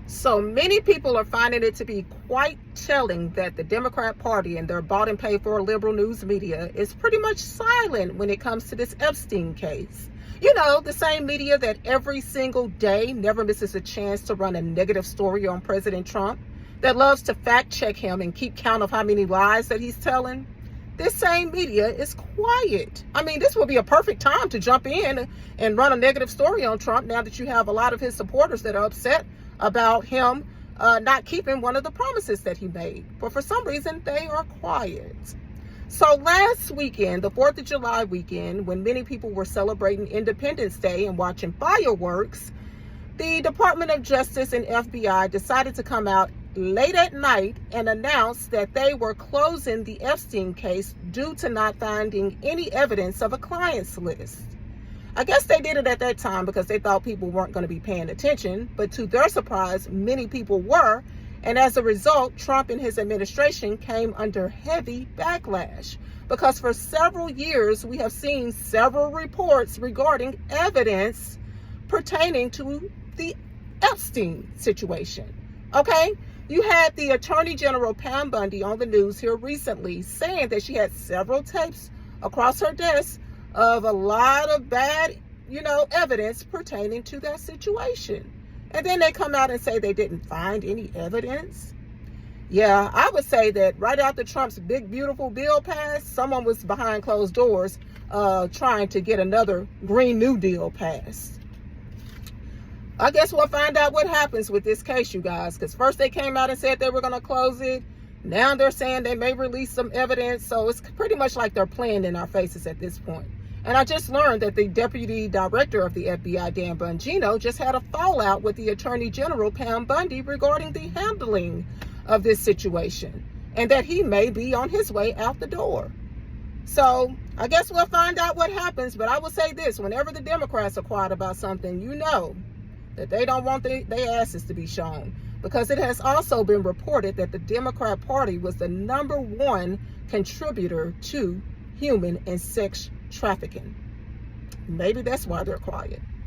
So many people are finding it to be quite telling that the Democrat Party and their bought and paid for liberal news media is pretty much silent when it comes to this Epstein case. You know, the same media that every single day never misses a chance to run a negative story on President Trump, that loves to fact check him and keep count of how many lies that he's telling. This same media is quiet. I mean, this would be a perfect time to jump in and run a negative story on Trump now that you have a lot of his supporters that are upset about him not keeping one of the promises that he made. But for some reason, they are quiet. So last weekend, the 4th of July weekend, when many people were celebrating Independence Day and watching fireworks, the Department of Justice and FBI decided to come out late at night and announce that they were closing the Epstein case due to not finding any evidence of a clients list. I guess they did it at that time because they thought people weren't going to be paying attention, but to their surprise, many people were, and as a result, Trump and his administration came under heavy backlash because for several years we have seen several reports regarding evidence pertaining to the Epstein situation. Okay? You had the Attorney General Pam Bundy on the news here recently saying that she had several tapes across her desk of a lot of bad, evidence pertaining to that situation. And then they come out and say they didn't find any evidence. Yeah, I would say that right after Trump's big, beautiful bill passed, someone was behind closed doors trying to get another Green New Deal passed. I guess we'll find out what happens with this case, you guys, because first they came out and said they were going to close it. Now they're saying they may release some evidence. So it's pretty much like they're playing in our faces at this point. And I just learned that the Deputy Director of the FBI, Dan Bongino, just had a fallout with the Attorney General, Pam Bundy, regarding the handling of this situation and that he may be on his way out the door. So I guess we'll find out what happens. But I will say this, whenever the Democrats are quiet about something, you know that they don't want their asses to be shown, because it has also been reported that the Democrat Party was the #1 contributor to human and sex trafficking. Maybe that's why they're quiet.